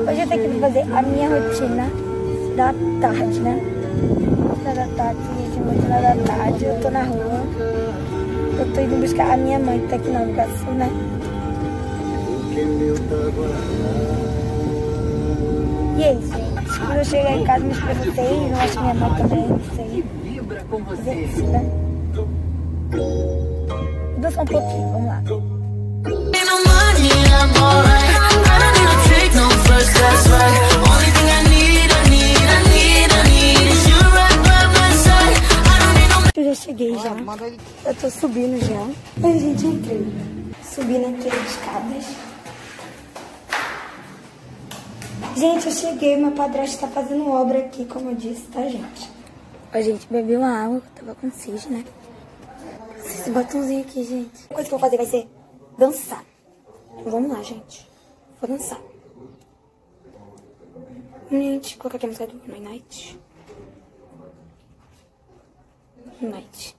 Hoje eu tenho que fazer a minha rotina da tarde, né? Rotina da tarde, gente, rotina da tarde. Eu tô na rua. Eu tô indo buscar a minha mãe, que tá aqui na Iguaçu, né? E é isso, gente. Quando eu chegar em casa, me explico pra vocês. Eu acho que minha mãe também, não sei. Mas é isso, né? Vou só um pouquinho, vamos lá. Eu já cheguei já. Eu tô subindo já. Ai, gente, entrei. Subindo aqui as escadas. Gente, eu cheguei. Meu padrasto tá fazendo obra aqui, como eu disse, tá, gente? Ó, gente, bebi uma água, que eu tava com sede, né? Esse batomzinho aqui, gente. A coisa que eu vou fazer vai ser dançar. Então, vamos lá, gente. Vou dançar. Gente, colocar aqui a música do Night. Night.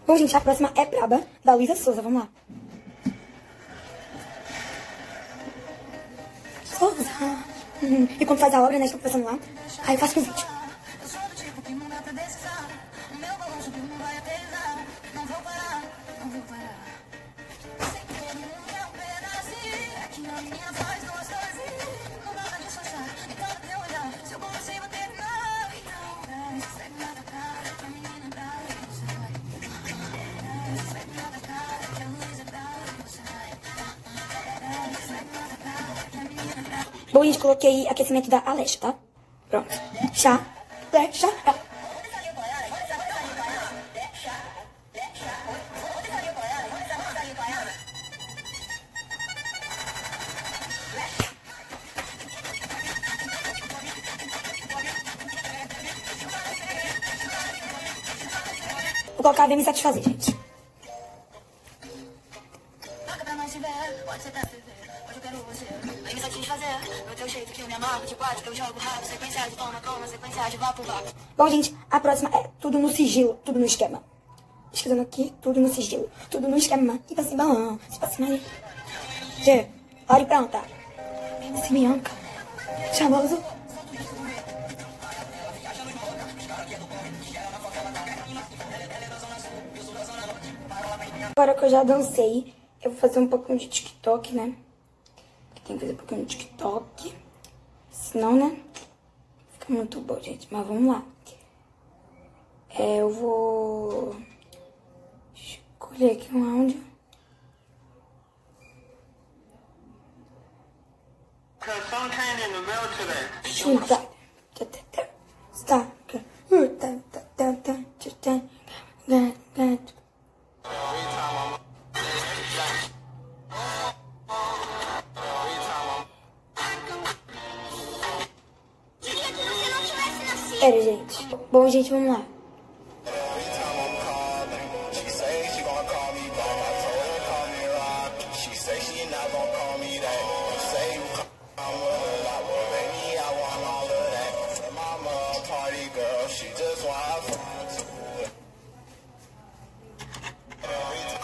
Bom, gente, a próxima é Braba, da Luísa Souza. Vamos lá. Souza. E quando faz a obra, né, estou passando lá, aí eu faço um vídeo. Bom, gente, coloquei aquecimento da Alexa, tá? Pronto. Chá. Chá. Vou colocar Vem Me Satisfazer, gente. Bom, gente, a próxima é tudo no sigilo, tudo no esquema. Escrevendo aqui, tudo no sigilo, tudo no esquema. Tipo assim, bom, tipo assim, aí. G, hora e pronta. Se Bianca, charmoso. Agora que eu já dancei, eu vou fazer um pouquinho de TikTok, né? Tem que fazer um pouquinho de TikTok. Senão, né? Fica muito bom, gente. Mas vamos lá. Eu vou escolher aqui um áudio. Pera, gente. Bom, gente, vamos lá.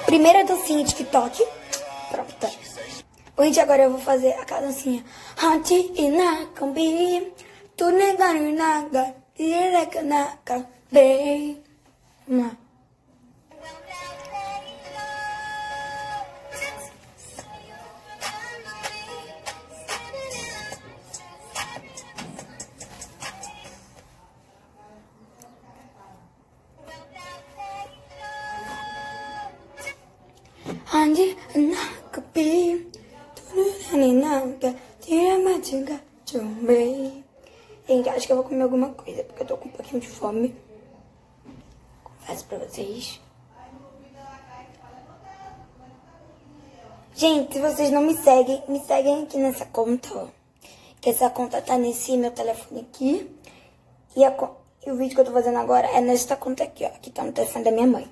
Primeira dancinha de TikTok. Pronta. Gente, agora eu vou fazer aquela dancinha. Hanti inakambi, tu neganu naga, direka naka, bem. Vamos lá. Hanti inakambi, tu neganu naga, direka naka, bem. Gente, acho que eu vou comer alguma coisa, porque eu tô com um pouquinho de fome. Confesso pra vocês. Gente, se vocês não me seguem aqui nessa conta, ó. Que essa conta tá nesse meu telefone aqui. E o vídeo que eu tô fazendo agora é nesta conta aqui, ó. Que tá no telefone da minha mãe.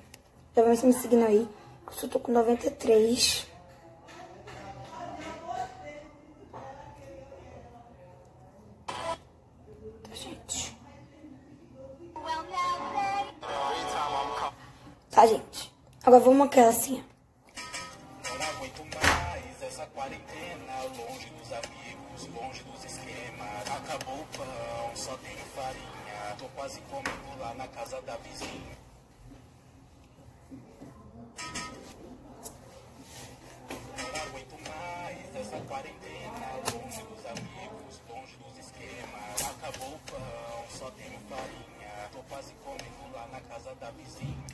Já vão me seguindo aí. Eu só tô com 93. Tá, gente. Tá, gente. Agora vamos aquela assim, ó. Não aguento mais essa quarentena, longe dos amigos, longe dos esquemas. Acabou o pão, só tenho farinha. Tô quase comendo lá na casa da vizinha. Não aguento mais essa quarentena, longe dos amigos, longe dos esquemas. Acabou o pão, só tenho farinha. Tô quase comendo lá na casa da vizinha.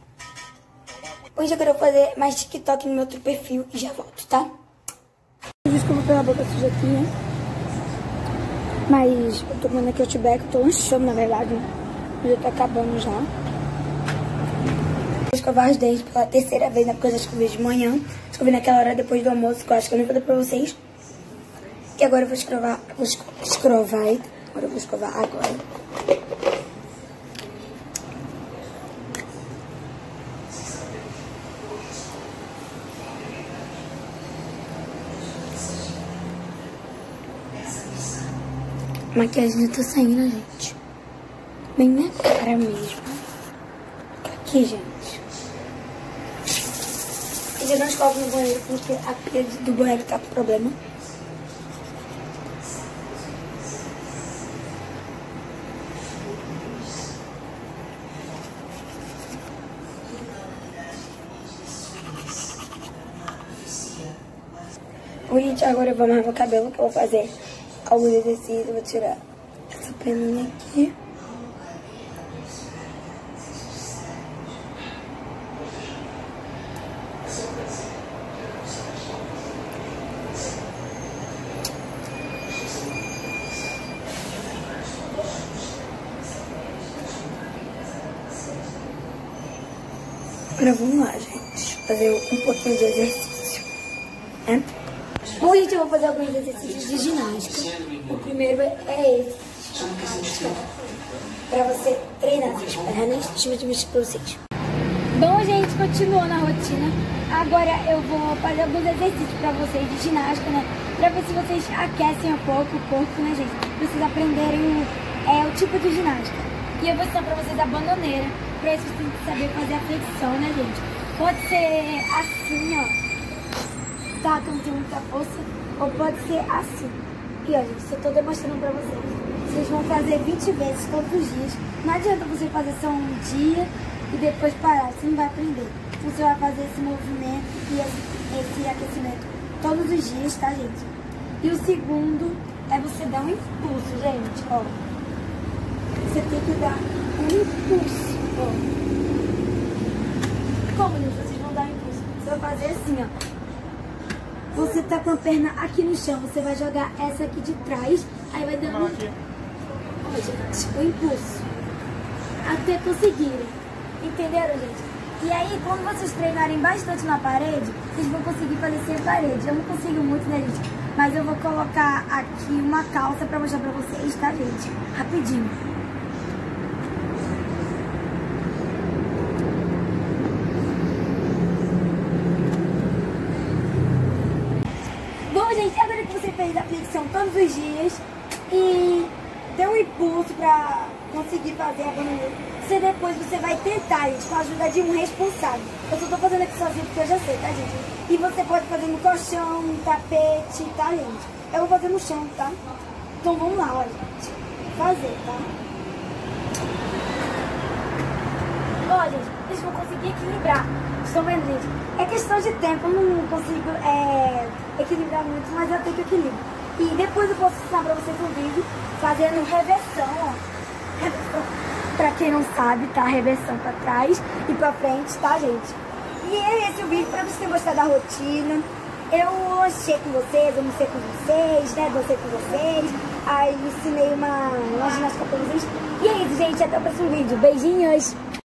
Hoje eu quero fazer mais TikTok no meu outro perfil e já volto, tá? Desculpa pela boca suja aqui, né? Mas eu tô comendo aqui o Outback, eu tô lanchando, na verdade. Mas eu tô acabando já. Vou escovar os dentes pela terceira vez, né? Porque eu já escovei de manhã. Escovei naquela hora depois do almoço, que eu acho que eu nem falei pra vocês. E agora eu vou escovar. Agora eu vou escovar agora. A maquiagem já tá saindo, gente. Bem minha cara mesmo. Aqui, gente. Eu já não escovo no banheiro porque a pia do banheiro tá com problema. Gente, agora eu vou amarrar meu cabelo, que eu vou fazer alguns exercícios. Eu vou tirar essa peninha aqui. Agora vamos lá, gente. Fazer um pouquinho de exercício, né? Bom, gente, eu vou fazer alguns exercícios de ginástica. O primeiro é esse. Pra você treinar suas pernas. Deixa eu mostrar pra vocês. Bom, gente, continuando a rotina. Agora eu vou fazer alguns exercícios pra vocês de ginástica, né? Pra ver se vocês aquecem um pouco o corpo, né, gente? Pra vocês aprenderem o tipo de ginástica. E eu vou ensinar pra vocês a bananeira. Pra isso vocês têm que saber fazer a flexão, né, gente? Pode ser assim, ó. Tá, que não tem muita força. Ou pode ser assim. E ó, gente, eu tô demonstrando pra vocês. Vocês vão fazer 20 vezes todos os dias. Não adianta você fazer só um dia e depois parar. Você não vai aprender. Você vai fazer esse movimento e esse aquecimento todos os dias, tá, gente? E o segundo é você dar um impulso, gente, ó. Você tem que dar um impulso, ó. Como, gente? Vocês vão dar um impulso? Você vai fazer assim, ó. Você tá com a perna aqui no chão, você vai jogar essa aqui de trás, aí vai dando ó, gente, o impulso. Até conseguirem. Entenderam, gente? E aí, quando vocês treinarem bastante na parede, vocês vão conseguir fazer sem parede. Eu não consigo muito, né, gente? Mas eu vou colocar aqui uma calça pra mostrar pra vocês, tá, gente? Rapidinho. Bom, gente, agora que você fez a flexão todos os dias e deu um impulso pra conseguir fazer a bananeira, você vai tentar, gente, com a ajuda de um responsável. Eu só tô fazendo aqui sozinho porque eu já sei, tá, gente? E você pode fazer no colchão, no tapete, tá, gente? Eu vou fazer no chão, tá? Então vamos lá, ó, gente. Fazer, tá? Ó, gente, vocês vão conseguir equilibrar. Estão vendo, gente? É questão de tempo, eu não consigo equilibrar muito, mas eu tenho que equilibrar. E depois eu posso ensinar pra vocês um vídeo fazendo reversão, ó. Reversão. Pra quem não sabe, tá? Reversão pra trás e pra frente, tá, gente? E é esse o vídeo, pra vocês terem gostado da rotina. Eu lanchei com vocês, eu mostrei com vocês, né? Dancei com vocês. Aí ensinei uma ginástica pra vocês. E é isso, gente. Até o próximo vídeo. Beijinhos!